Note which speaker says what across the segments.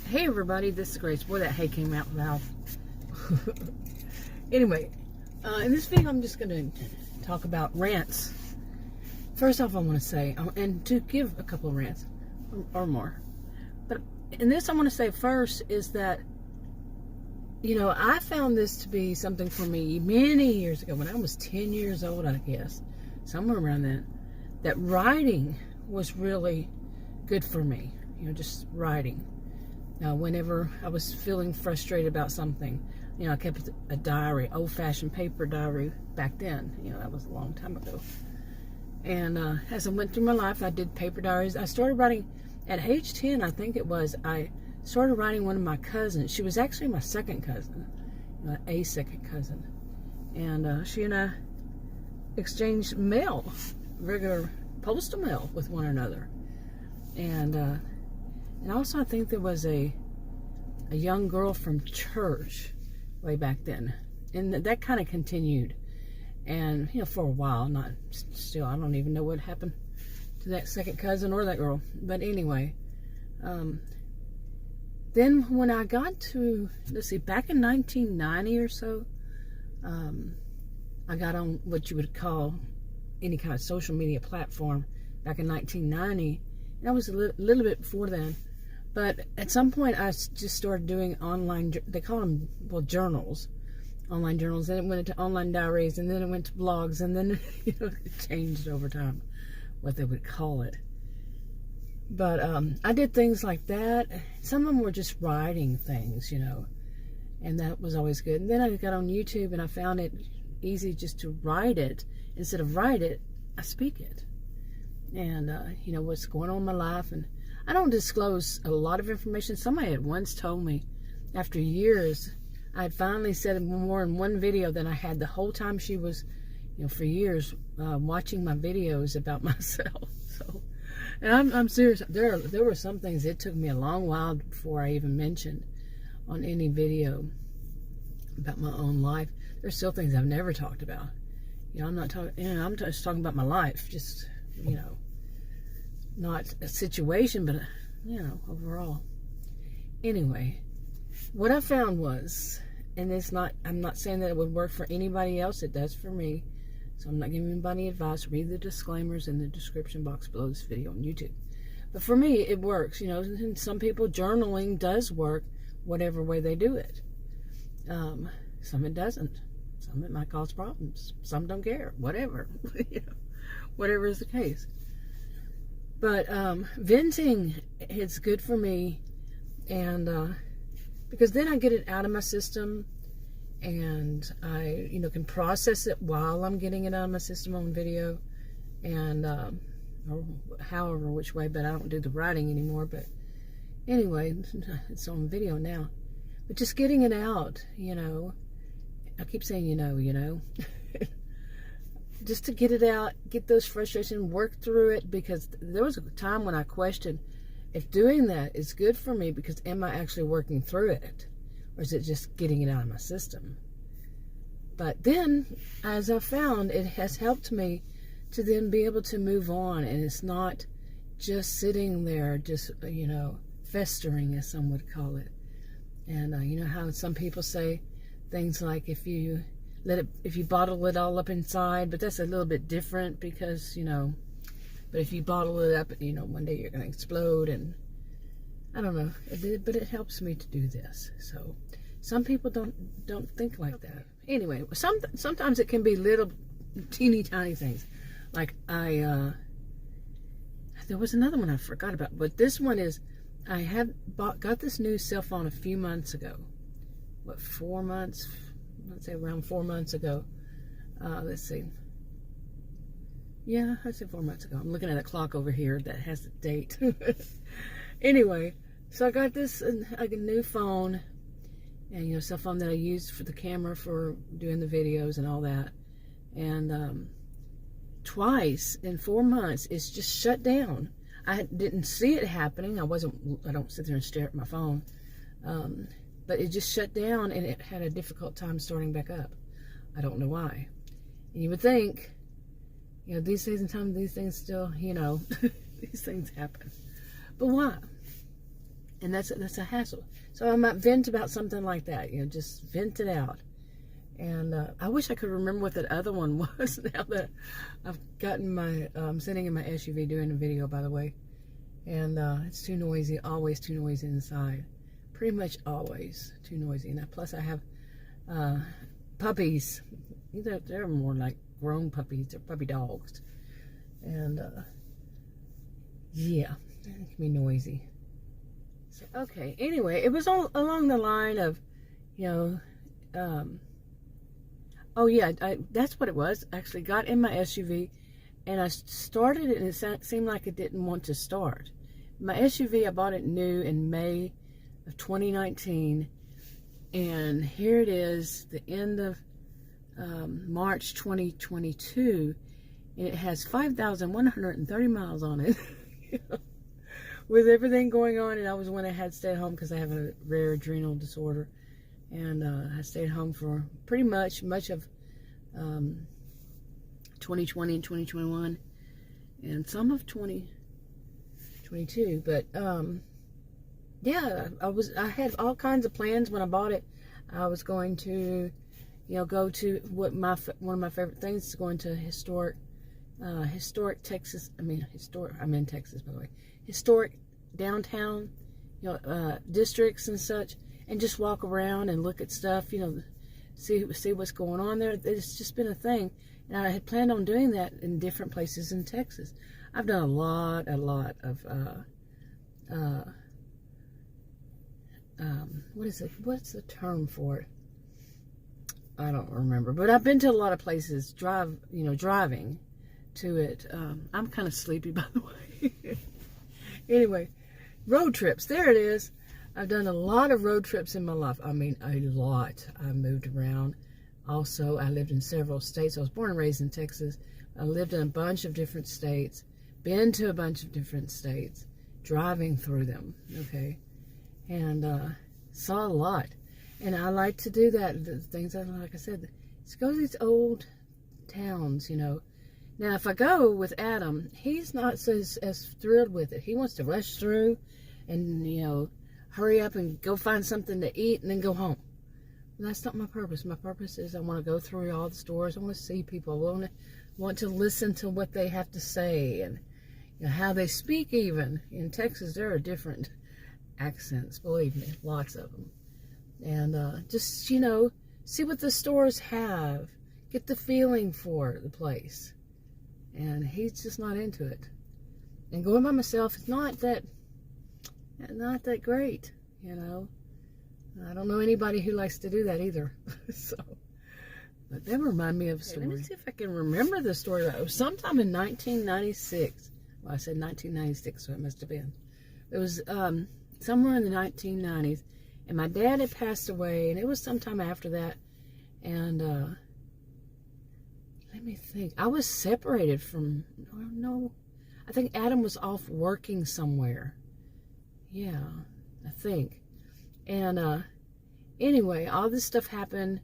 Speaker 1: Hey everybody, this is Grace. Boy, that hey came out loud. Anyway, in this video I'm just going to talk about rants. First off, I want to say, and to give a couple of rants or more. But in this I want to say first is that, you know, I found this to be something for me many years ago when I was 10 years old, I guess, somewhere around then, that writing was really good for me. You know, just writing. Whenever I was feeling frustrated about something, you know, I kept a diary, old-fashioned paper diary back then. You know, that was a long time ago. And as I went through my life, I did paper diaries. I started writing at age 10, I think it was. I started writing one of my cousins. She was actually my second cousin, a second cousin. And she and I exchanged mail, regular postal mail with one another. And also I think there was a young girl from church way back then. And that kind of continued. And, you know, for a while, not still, I don't even know what happened to that second cousin or that girl. But anyway, then when I got to, let's see, back in 1990 or so, I got on what you would call any kind of social media platform back in 1990. And I was a little bit before then. But at some point, I just started doing online, they call them, well, journals, online journals. Then it went into online diaries, and then it went to blogs, and then, you know, it changed over time, what they would call it. But I did things like that. Some of them were just writing things, you know, and that was always good. And then I got on YouTube, and I found it easy just to write it. Instead of write it, I speak it. And, you know, what's going on in my life, and I don't disclose a lot of information. Somebody had once told me, after years, I had finally said more in one video than I had the whole time she was, you know, for years, watching my videos about myself. So, and I'm serious. There were some things it took me a long while before I even mentioned on any video about my own life. There's still things I've never talked about. You know, I'm not talking. You know, I'm just talking about my life. Just, you know, not a situation, but, you know, overall. Anyway, what I found was, and it's not, I'm not saying that it would work for anybody else, it does for me, so I'm not giving anybody advice. Read the disclaimers in the description box below this video on YouTube. But for me, it works, you know, and some people, journaling does work, whatever way they do it. Some it doesn't. Some it might cause problems. Some don't care, whatever, you know, whatever is the case. But venting is good for me, and because then I get it out of my system, and I, you know, can process it while I'm getting it out of my system on video, and or however which way. But I don't do the writing anymore. But anyway, it's on video now. But just getting it out, you know. I keep saying, you know. Just to get it out, get those frustrations, work through it, because there was a time when I questioned if doing that is good for me, because am I actually working through it, or is it just getting it out of my system? But then, as I found, it has helped me to then be able to move on, and it's not just sitting there, just, you know, festering, as some would call it. And you know how some people say things like, if you bottle it all up inside, but that's a little bit different, because, you know, but if you bottle it up, you know, one day you're going to explode, and I don't know, but it helps me to do this. So some people don't think like that. Anyway, sometimes it can be little teeny tiny things. Like there was another one I forgot about, but this one is, I had got this new cell phone a few months ago. What, 4 months? Let's say around 4 months ago. Let's see. Yeah, I'd say 4 months ago. I'm looking at a clock over here that has the date. Anyway, so I got this like a new phone, and, you know, cell phone that I used for the camera for doing the videos and all that. And twice in 4 months, it's just shut down. I didn't see it happening. I don't sit there and stare at my phone. But it just shut down, and it had a difficult time starting back up. I don't know why. And you would think, you know, these days and time, these things still, you know, these things happen. But why? And that's a hassle. So I might vent about something like that, just vent it out. And I wish I could remember what that other one was now that I've gotten I'm sitting in my SUV doing a video, by the way. And it's too noisy, always too noisy inside. Pretty much always too noisy. And plus I have puppies. They're more like grown puppies. They're puppy dogs. And yeah, it can be noisy. So, okay, anyway, it was all along the line of, oh yeah, that's what it was. I actually got in my SUV and I started it, and it seemed like it didn't want to start. My SUV, I bought it new in May of 2019, and here it is, the end of March 2022, and it has 5,130 miles on it. With everything going on, and I was when I had to stay at home because I have a rare adrenal disorder, and I stayed home for pretty much of 2020 and 2021, and some of 2022. But yeah, I had all kinds of plans when I bought it. I was going to, go to one of my favorite things is going to historic Texas. I'm in Texas, by the way. Historic downtown, districts and such, and just walk around and look at stuff, see what's going on there. It's just been a thing, and I had planned on doing that in different places in Texas. I've done a lot of what is it? What's the term for it? I don't remember, but I've been to a lot of places. Driving to it. I'm kind of sleepy, by the way. Anyway, road trips. There it is. I've done a lot of road trips in my life. I mean, a lot. I moved around. Also, I lived in several states. I was born and raised in Texas. I lived in a bunch of different states. Been to a bunch of different states. Driving through them. Okay. And saw a lot. And I like to do that. The things like I said, let's go to these old towns, Now, if I go with Adam, he's not as thrilled with it. He wants to rush through and, hurry up and go find something to eat and then go home. And that's not my purpose. My purpose is I want to go through all the stores. I want to see people. I want to listen to what they have to say and how they speak even. In Texas, there are different accents, believe me, lots of them. And just, see what the stores have. Get the feeling for the place. And he's just not into it. And going by myself is not that great, I don't know anybody who likes to do that either. So, but that reminded me of a story. Let me see if I can remember the story. It was sometime in 1996. Well, I said 1996, so it must have been. It was somewhere in the 1990s, and my dad had passed away, and it was sometime after that. And let me think. I was separated from. No, I think Adam was off working somewhere. Yeah, I think. And anyway, all this stuff happened,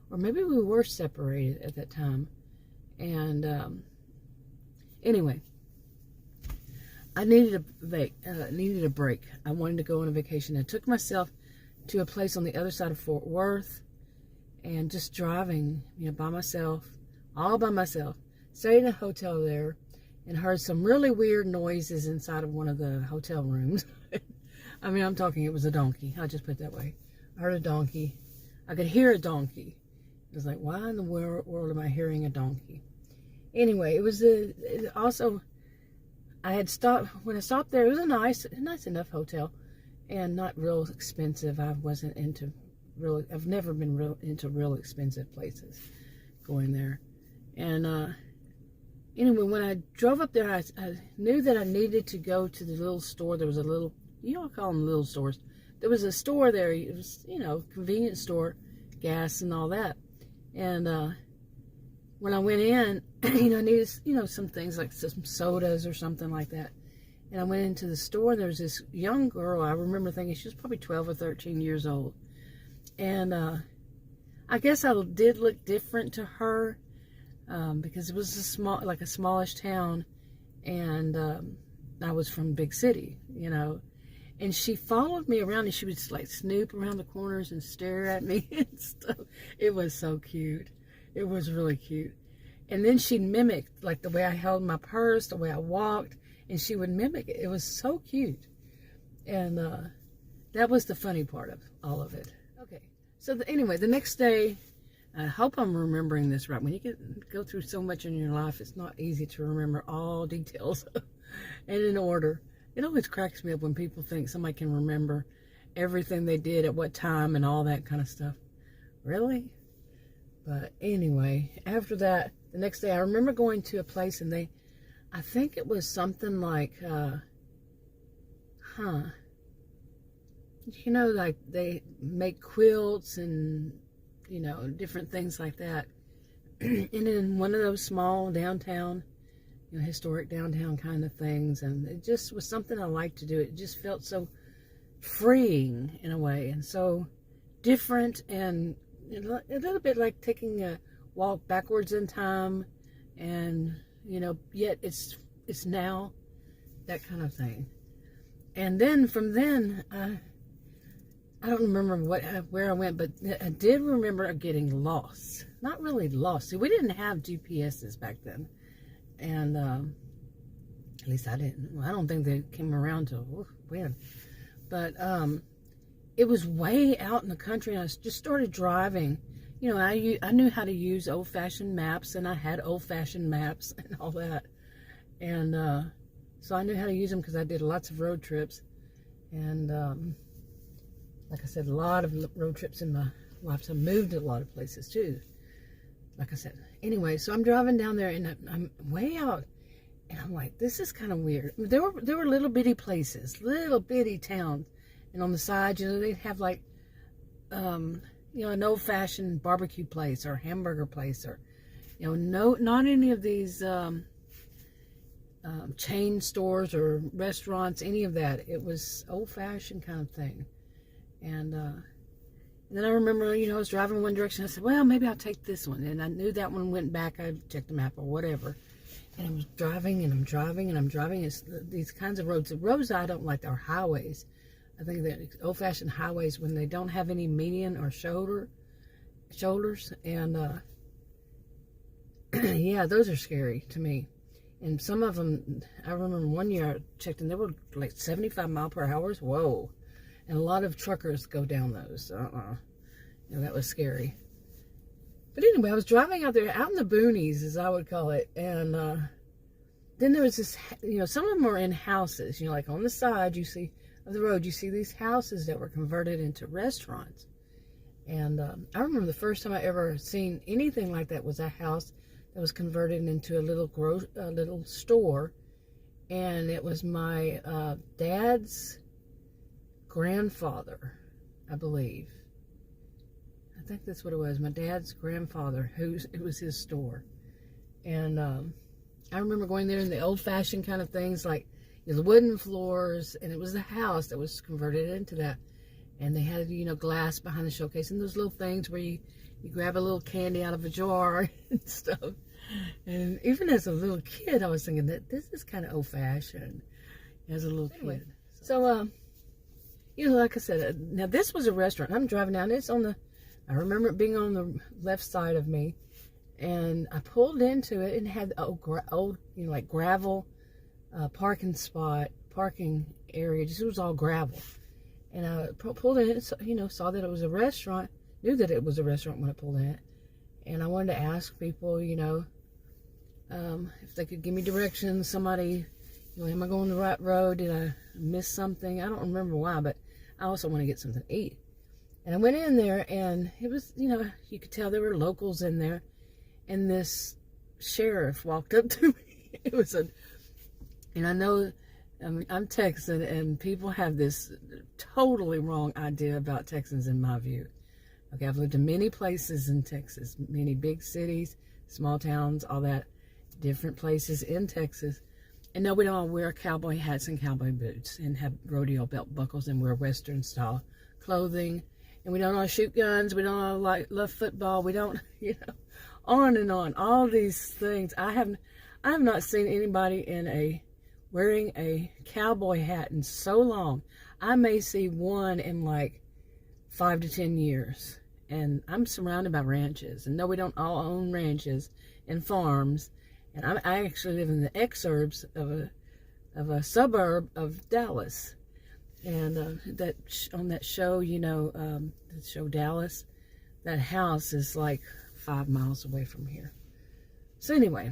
Speaker 1: or maybe we were separated at that time. And anyway, I needed a break. I wanted to go on a vacation. I took myself to a place on the other side of Fort Worth, and just driving, by myself, all by myself. Stayed in a hotel there, and heard some really weird noises inside of one of the hotel rooms. I'm talking, it was a donkey. I'll just put it that way. I heard a donkey. I could hear a donkey. It was like, why in the world am I hearing a donkey? Anyway, it was also, when I stopped there, it was a nice enough hotel, and not real expensive. I've never been into real expensive places going there. And anyway, when I drove up there, I knew that I needed to go to the little store. There was a little, I call them little stores. There was a store there. It was, convenience store, gas and all that. And when I went in, I needed, some things like some sodas or something like that. And I went into the store, and there was this young girl. I remember thinking she was probably 12 or 13 years old. And I guess I did look different to her because it was a smallish town, and I was from big city, And she followed me around, and she would just like snoop around the corners and stare at me and stuff. It was so cute. It was really cute. And then she mimicked like the way I held my purse, the way I walked, and she would mimic it. It was so cute. And that was the funny part of all of it. Okay. So anyway, the next day, I hope I'm remembering this right. When you go through so much in your life, it's not easy to remember all details and in order. It always cracks me up when people think somebody can remember everything they did at what time and all that kind of stuff. Really? But anyway, after that, the next day, I remember going to a place, and I think it was something like, you know, like they make quilts and, you know, different things like that. And in one of those small downtown, you know, historic downtown kind of things. And it just was something I liked to do. It just felt so freeing in a way, and so different, and a little bit like taking a walk backwards in time, and, you know, yet it's now, that kind of thing. And then from then, I don't remember where I went, but I did remember getting lost. Not really lost. See, we didn't have GPSs back then. And at least I didn't. Well, I don't think they came around till when. But it was way out in the country, and I just started driving. You know, I knew how to use old-fashioned maps, and I had old-fashioned maps and all that. And so I knew how to use them because I did lots of road trips. And like I said, a lot of road trips in my lifetime. Moved to a lot of places too. Like I said. Anyway, so I'm driving down there, and I'm way out, and I'm like, this is kind of weird. There were little bitty places, little bitty towns, and on the side, you know, they'd have like, you know, an old-fashioned barbecue place or hamburger place, or, you know, not any of these chain stores or restaurants, any of that. It was old-fashioned kind of thing. And then I remember, you know, I was driving one direction. I said, well, maybe I'll take this one. And I knew that one went back. I checked the map or whatever. And I was driving, and I'm driving, and I'm driving. It's these kinds of roads. The roads I don't like are highways. I think they're old-fashioned highways when they don't have any median or shoulders. And, yeah, those are scary to me. And some of them, I remember one year I checked, and they were like 75 mile per hour. Whoa. And a lot of truckers go down those. You know, that was scary. But anyway, I was driving out there, out in the boonies, as I would call it. And then there was this, you know, some of them were in houses. You know, like on the side, you see, of the road, you see these houses that were converted into restaurants. And I remember the first time I ever seen anything like that was a house that was converted into a little store. And it was my dad's grandfather, I believe. I think that's what it was. My dad's grandfather, it was his store. And I remember going there in the old-fashioned kind of things, like, you know, the wooden floors, and it was the house that was converted into that. And they had, you know, glass behind the showcase, and those little things where you grab a little candy out of a jar and stuff. And even as a little kid, I was thinking that this is kind of old-fashioned as a little kid. So, you know, like I said, now this was a restaurant. I'm driving down. I remember it being on the left side of me. And I pulled into it, and it had old, you know, like gravel parking area. Just, it was all gravel. And I pulled in, you know, saw that it was a restaurant. Knew that it was a restaurant when I pulled in. And I wanted to ask people, you know, if they could give me directions. Somebody, you know, am I going the right road? Did I miss something? I don't remember why, but I also want to get something to eat. And I went in there, and it was, you know, you could tell there were locals in there. And this sheriff walked up to me. It was and I know I'm Texan, and people have this totally wrong idea about Texans in my view. Okay, I've lived in many places in Texas, many big cities, small towns, all that, different places in Texas. And no, we don't all wear cowboy hats and cowboy boots and have rodeo belt buckles and wear Western style clothing. And we don't all shoot guns. We don't all love football. We don't, you know, on and on. All these things. I have not seen anybody wearing a cowboy hat in so long. I may see one in like 5 to 10 years. And I'm surrounded by ranches. And no, we don't all own ranches and farms. And I actually live in the exurbs of a suburb of Dallas. And on that show, the show Dallas, that house is like 5 miles away from here. So anyway,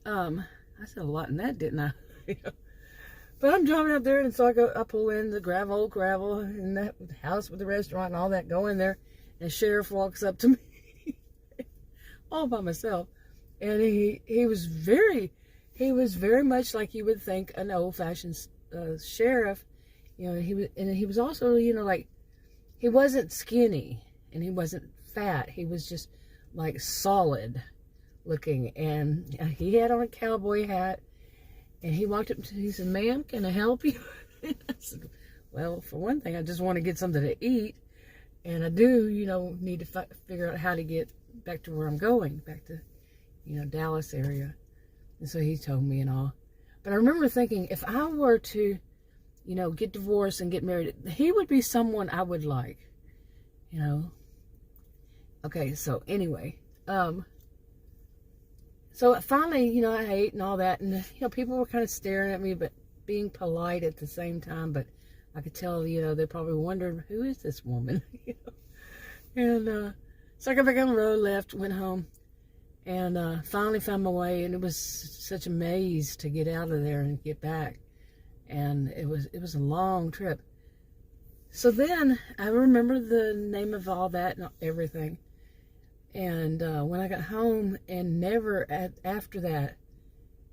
Speaker 1: I said a lot in that, didn't I? But I'm driving up there, and so I pull in the gravel, in that house with the restaurant and all that, go in there, and sheriff walks up to me, all by myself, and he was very much like you would think an old-fashioned sheriff. He was also, like, he wasn't skinny and he wasn't fat. He was just like solid looking, and he had on a cowboy hat. And he walked up to me, he said, "Ma'am, can I help you?" And I said, "Well, for one thing, I just want to get something to eat. And I do, need to figure out how to get back to where I'm going, back to, Dallas area." And so he told me and all. But I remember thinking, if I were to, get divorced and get married, he would be someone I would like, Okay, so anyway, so finally, I ate and all that, and, people were kind of staring at me, but being polite at the same time, but I could tell, they probably wondered, who is this woman? And so I got back on the road, left, went home, and finally found my way, and it was such a maze to get out of there and get back, and it was a long trip. So then I remember the name of all that and everything. And when I got home, and never after that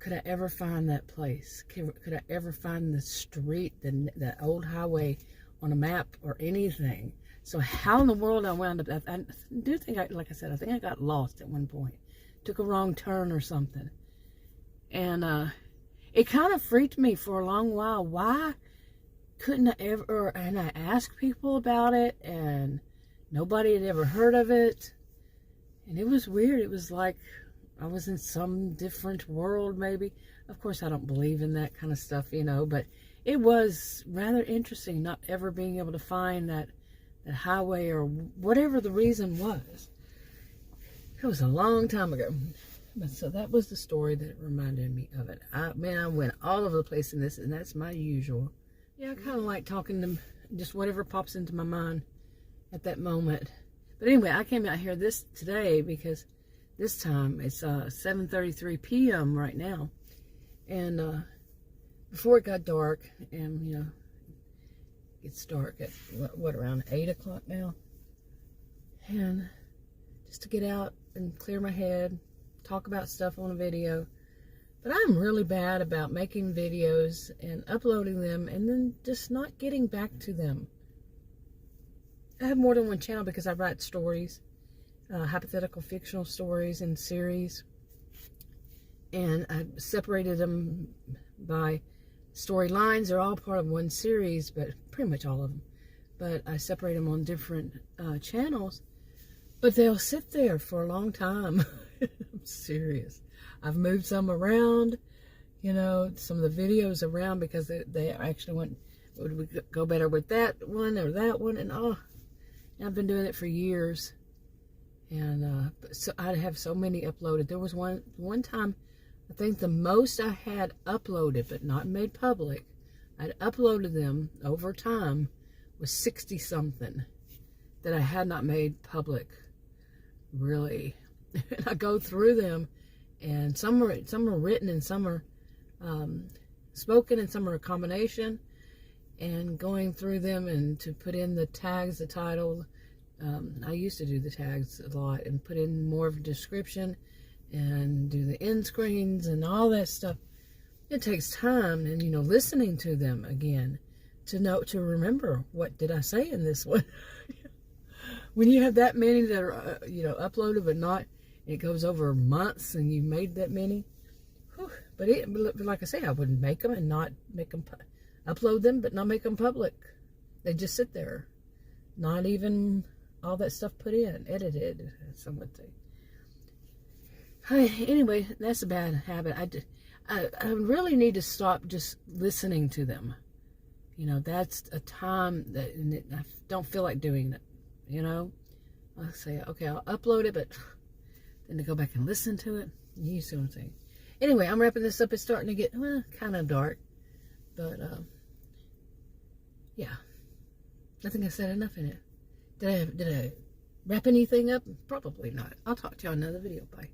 Speaker 1: could I ever find that place. Could I ever find the street, the old highway on a map or anything. So how in the world I wound up, I do think, like I said, I think I got lost at one point. Took a wrong turn or something. And it kind of freaked me for a long while. Why couldn't I ever, and I asked people about it, and nobody had ever heard of it. And it was weird. It was like I was in some different world, maybe. Of course, I don't believe in that kind of stuff, but it was rather interesting not ever being able to find that highway or whatever the reason was. It was a long time ago. But so that was the story that reminded me of it. I went all over the place in this, and that's my usual. Yeah, I kind of like talking to just whatever pops into my mind at that moment. But anyway, I came out here today because this time it's 7:33 p.m. right now. And before it got dark, and it's dark at around 8 o'clock now. And just to get out and clear my head, talk about stuff on a video. But I'm really bad about making videos and uploading them and then just not getting back to them. I have more than one channel because I write stories, hypothetical fictional stories in series, and I separated them by storylines. They're all part of one series, but pretty much all of them. But I separate them on different channels, but they'll sit there for a long time. I'm serious. I've moved some around, some of the videos around because they actually would go better with that one or that one, and I've been doing it for years, and so I have so many uploaded. There was one time, I think the most I had uploaded but not made public, I'd uploaded them over time, was 60 something that I had not made public, really. And I go through them, and some are written and some are spoken and some are a combination. And going through them and to put in the tags, the title. I used to do the tags a lot and put in more of a description and do the end screens and all that stuff. It takes time, and listening to them again to remember what did I say in this one. When you have that many that are uploaded but not, it goes over months and you made that many. Whew. But like I say, I wouldn't make them and not make them upload them, but not make them public. They just sit there, not even all that stuff put in, edited, some would say. Anyway, that's a bad habit. I really need to stop just listening to them. You know, that's a time that I don't feel like doing it. You know, I'll say, okay, I'll upload it, but then to go back and listen to it, you see what I'm saying. Anyway, I'm wrapping this up. It's starting to get kind of dark, but yeah, I think I said enough in it. Did I wrap anything up? Probably not. I'll talk to y'all in another video. Bye.